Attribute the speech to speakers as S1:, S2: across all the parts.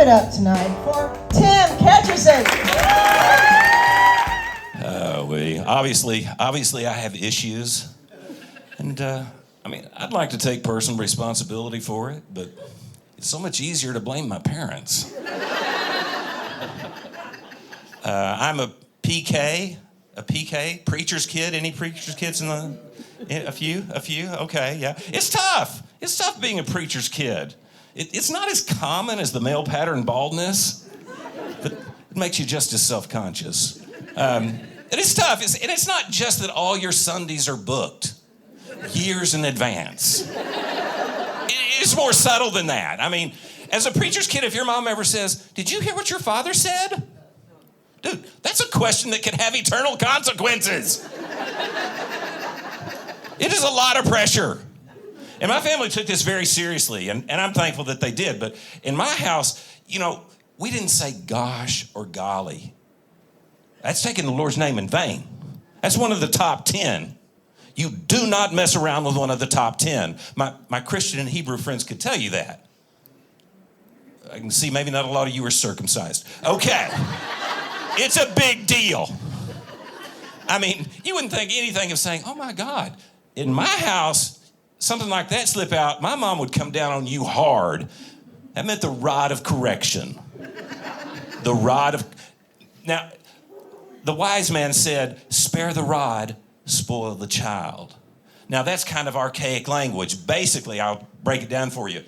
S1: it up tonight for Tim Ketcherson.
S2: Obviously I have issues. And, I'd like to take personal responsibility for it, but it's so much easier to blame my parents. I'm a PK, preacher's kid. Any preacher's kids in the... A few, okay, yeah. It's tough being a preacher's kid. It's not as common as the male pattern baldness, but it makes you just as self-conscious. And it's tough, and it's not just that all your Sundays are booked years in advance. It's more subtle than that. I mean, as a preacher's kid, if your mom ever says, "Did you hear what your father said?" Dude, that's a question that could have eternal consequences. It is a lot of pressure. And my family took this very seriously, and I'm thankful that they did. But in my house, we didn't say gosh or golly. That's taking the Lord's name in vain. That's one of the top 10. You do not mess around with one of the top 10. My Christian and Hebrew friends could tell you that. I can see maybe not a lot of you are circumcised. Okay. It's a big deal. I mean, you wouldn't think anything of saying, "Oh my God." In my house, something like that slip out, my mom would come down on you hard. That meant the rod of correction. Now, the wise man said, "Spare the rod, spoil the child." Now, that's kind of archaic language. Basically, I'll break it down for you.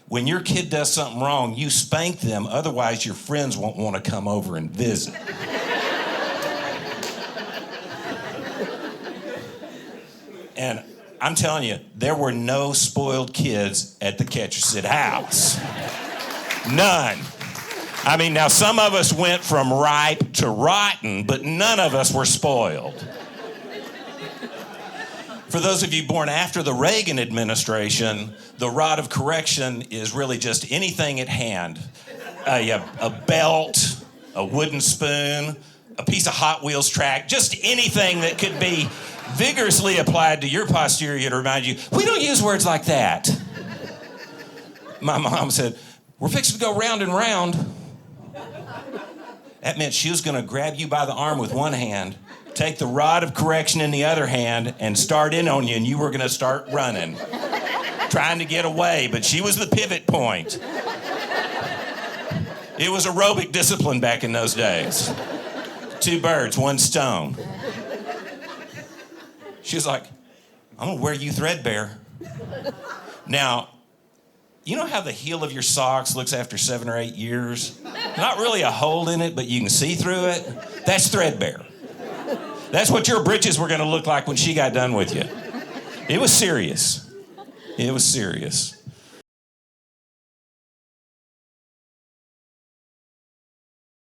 S2: When your kid does something wrong, you spank them, otherwise your friends won't want to come over and visit. And I'm telling you, there were no spoiled kids at the Ketcherson house. None. I mean, now some of us went from ripe to rotten, but none of us were spoiled. For those of you born after the Reagan administration, the rod of correction is really just anything at hand. A belt, a wooden spoon, a piece of Hot Wheels track, just anything that could be vigorously applied to your posterior to remind you, "We don't use words like that." My mom said, "We're fixing to go round and round." That meant she was going to grab you by the arm with one hand, take the rod of correction in the other hand, and start in on you, and you were going to start running, trying to get away, but she was the pivot point. It was aerobic discipline back in those days. 2 birds, 1 stone. She was like, "I'm going to wear you threadbare." Now, you know how the heel of your socks looks after 7 or 8 years? Not really a hole in it, but you can see through it. That's threadbare. That's what your britches were going to look like when she got done with you. It was serious. It was serious.